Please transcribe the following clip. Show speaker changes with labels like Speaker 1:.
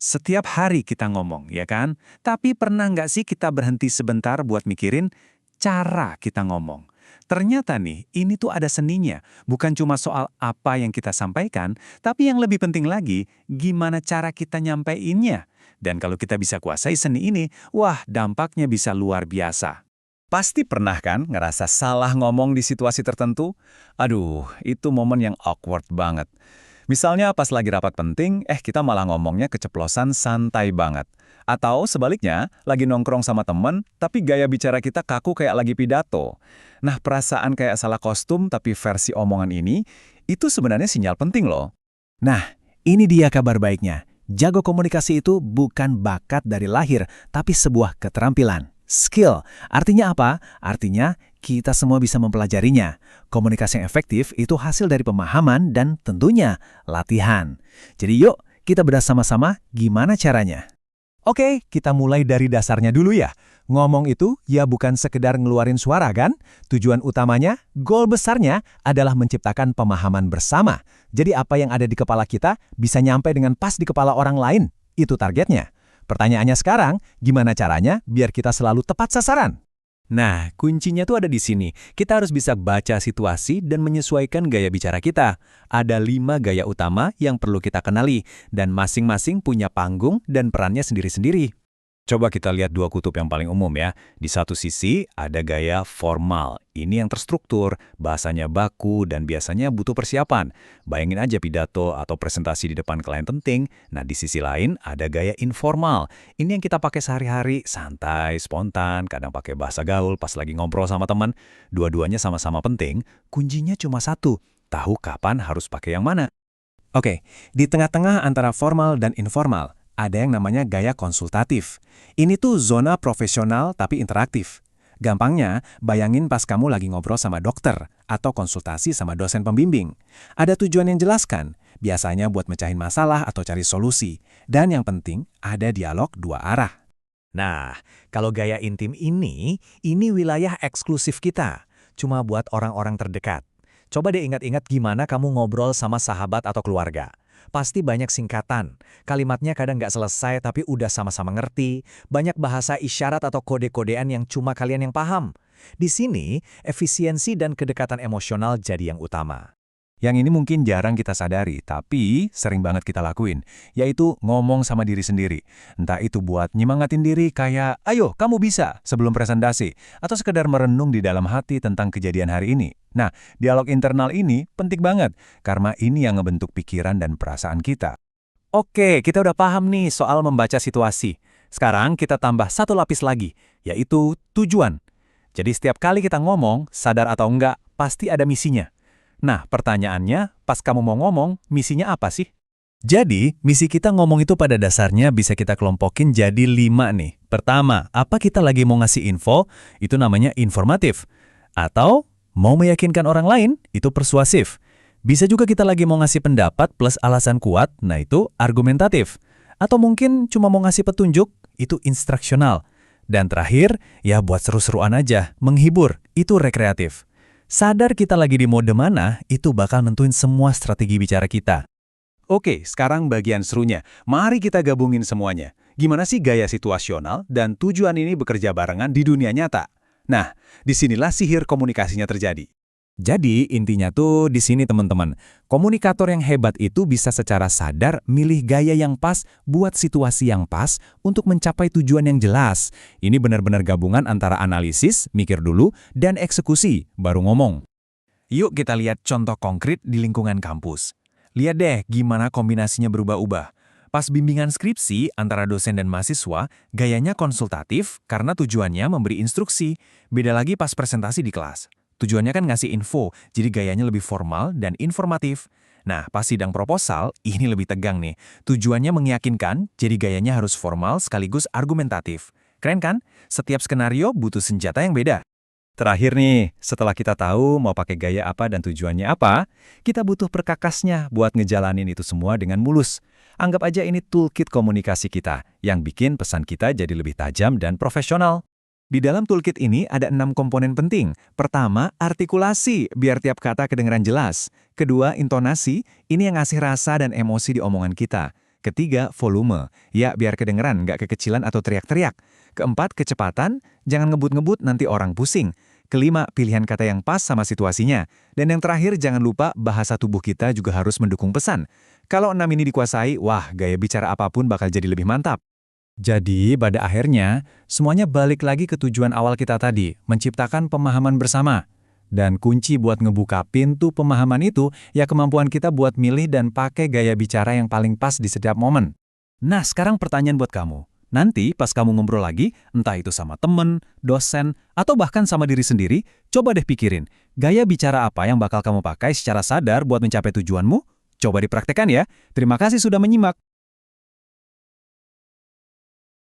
Speaker 1: Setiap hari kita ngomong, ya kan? Tapi pernah nggak sih kita berhenti sebentar buat mikirin cara kita ngomong? Ternyata nih, ini tuh ada seninya. Bukan cuma soal apa yang kita sampaikan, tapi yang lebih penting lagi, gimana cara kita nyampeinnya. Dan kalau kita bisa kuasai seni ini, wah dampaknya bisa luar biasa.
Speaker 2: Pasti pernah kan ngerasa salah ngomong di situasi tertentu? Aduh, itu momen yang awkward banget. Misalnya pas lagi rapat penting, kita malah ngomongnya keceplosan santai banget. Atau sebaliknya, lagi nongkrong sama temen, tapi gaya bicara kita kaku kayak lagi pidato. Nah, perasaan kayak salah kostum tapi versi omongan ini, itu sebenarnya sinyal penting loh.
Speaker 3: Nah, ini dia kabar baiknya. Jago komunikasi itu bukan bakat dari lahir, tapi sebuah keterampilan. Skill. Artinya apa? Artinya kita semua bisa mempelajarinya. Komunikasi yang efektif itu hasil dari pemahaman dan tentunya latihan. Jadi yuk, kita bedah sama-sama gimana caranya. Oke, kita mulai dari dasarnya dulu ya. Ngomong itu ya bukan sekedar ngeluarin suara kan? Tujuan utamanya, goal besarnya adalah menciptakan pemahaman bersama. Jadi apa yang ada di kepala kita bisa nyampe dengan pas di kepala orang lain. Itu targetnya. Pertanyaannya sekarang, gimana caranya biar kita selalu tepat sasaran?
Speaker 1: Nah, kuncinya tuh ada di sini. Kita harus bisa baca situasi dan menyesuaikan gaya bicara kita. Ada 5 gaya utama yang perlu kita kenali, dan masing-masing punya panggung dan perannya sendiri-sendiri. Coba kita lihat 2 kutub yang paling umum ya. Di satu sisi ada gaya formal. Ini yang terstruktur, bahasanya baku dan biasanya butuh persiapan. Bayangin aja pidato atau presentasi di depan klien penting. Nah, di sisi lain ada gaya informal. Ini yang kita pakai sehari-hari, santai, spontan, kadang pakai bahasa gaul pas lagi ngobrol sama teman. Dua-duanya sama-sama penting, kuncinya cuma satu, tahu kapan harus pakai yang mana.
Speaker 3: Oke, di tengah-tengah antara formal dan informal, ada yang namanya gaya konsultatif. Ini tuh zona profesional tapi interaktif. Gampangnya, bayangin pas kamu lagi ngobrol sama dokter atau konsultasi sama dosen pembimbing. Ada tujuan yang jelas kan? Biasanya buat mecahin masalah atau cari solusi. Dan yang penting, ada dialog 2 arah.
Speaker 4: Nah, kalau gaya intim ini wilayah eksklusif kita. Cuma buat orang-orang terdekat. Coba deh ingat-ingat gimana kamu ngobrol sama sahabat atau keluarga. Pasti banyak singkatan. Kalimatnya kadang nggak selesai tapi udah sama-sama ngerti. Banyak bahasa isyarat atau kode-kodean yang cuma kalian yang paham. Di sini, efisiensi dan kedekatan emosional jadi yang utama.
Speaker 3: Yang ini mungkin jarang kita sadari, tapi sering banget kita lakuin, yaitu ngomong sama diri sendiri. Entah itu buat nyemangatin diri kayak, ayo kamu bisa sebelum presentasi, atau sekedar merenung di dalam hati tentang kejadian hari ini. Nah, dialog internal ini penting banget, karena ini yang ngebentuk pikiran dan perasaan kita.
Speaker 1: Oke, kita udah paham nih soal membaca situasi. Sekarang kita tambah satu lapis lagi, yaitu tujuan. Jadi setiap kali kita ngomong, sadar atau enggak, pasti ada misinya. Nah, pertanyaannya, pas kamu mau ngomong, misinya apa sih?
Speaker 3: Jadi, misi kita ngomong itu pada dasarnya bisa kita kelompokin jadi 5 nih. Pertama, apa kita lagi mau ngasih info, itu namanya informatif. Atau, mau meyakinkan orang lain, itu persuasif. Bisa juga kita lagi mau ngasih pendapat plus alasan kuat, nah itu argumentatif. Atau mungkin cuma mau ngasih petunjuk, itu instruksional. Dan terakhir, ya buat seru-seruan aja, menghibur, itu rekreatif. Sadar kita lagi di mode mana, itu bakal nentuin semua strategi bicara kita.
Speaker 1: Oke, sekarang bagian serunya. Mari kita gabungin semuanya. Gimana sih gaya situasional dan tujuan ini bekerja barengan di dunia nyata? Nah, disinilah sihir komunikasinya terjadi.
Speaker 3: Jadi intinya tuh di sini teman-teman, komunikator yang hebat itu bisa secara sadar milih gaya yang pas buat situasi yang pas untuk mencapai tujuan yang jelas. Ini benar-benar gabungan antara analisis, mikir dulu, dan eksekusi, baru ngomong. Yuk kita lihat contoh konkret di lingkungan kampus. Lihat deh gimana kombinasinya berubah-ubah. Pas bimbingan skripsi antara dosen dan mahasiswa, gayanya konsultatif karena tujuannya memberi instruksi. Beda lagi pas presentasi di kelas. Tujuannya kan ngasih info, jadi gayanya lebih formal dan informatif. Nah, pas sidang proposal, ini lebih tegang nih. Tujuannya meyakinkan, jadi gayanya harus formal sekaligus argumentatif. Keren kan? Setiap skenario butuh senjata yang beda. Terakhir nih, setelah kita tahu mau pakai gaya apa dan tujuannya apa, kita butuh perkakasnya buat ngejalanin itu semua dengan mulus. Anggap aja ini toolkit komunikasi kita, yang bikin pesan kita jadi lebih tajam dan profesional. Di dalam toolkit ini ada 6 komponen penting. Pertama, artikulasi, biar tiap kata kedengeran jelas. Kedua, intonasi, ini yang ngasih rasa dan emosi di omongan kita. Ketiga, volume. Ya, biar kedengeran, nggak kekecilan atau teriak-teriak. Keempat, kecepatan. Jangan ngebut-ngebut, nanti orang pusing. Kelima, pilihan kata yang pas sama situasinya. Dan yang terakhir, jangan lupa bahasa tubuh kita juga harus mendukung pesan. Kalau 6 ini dikuasai, wah, gaya bicara apapun bakal jadi lebih mantap. Jadi, pada akhirnya, semuanya balik lagi ke tujuan awal kita tadi, menciptakan pemahaman bersama. Dan kunci buat ngebuka pintu pemahaman itu, ya kemampuan kita buat milih dan pakai gaya bicara yang paling pas di setiap momen.
Speaker 1: Nah, sekarang pertanyaan buat kamu. Nanti pas kamu ngobrol lagi, entah itu sama temen, dosen, atau bahkan sama diri sendiri, coba deh pikirin, gaya bicara apa yang bakal kamu pakai secara sadar buat mencapai tujuanmu? Coba dipraktekkan ya. Terima kasih sudah menyimak.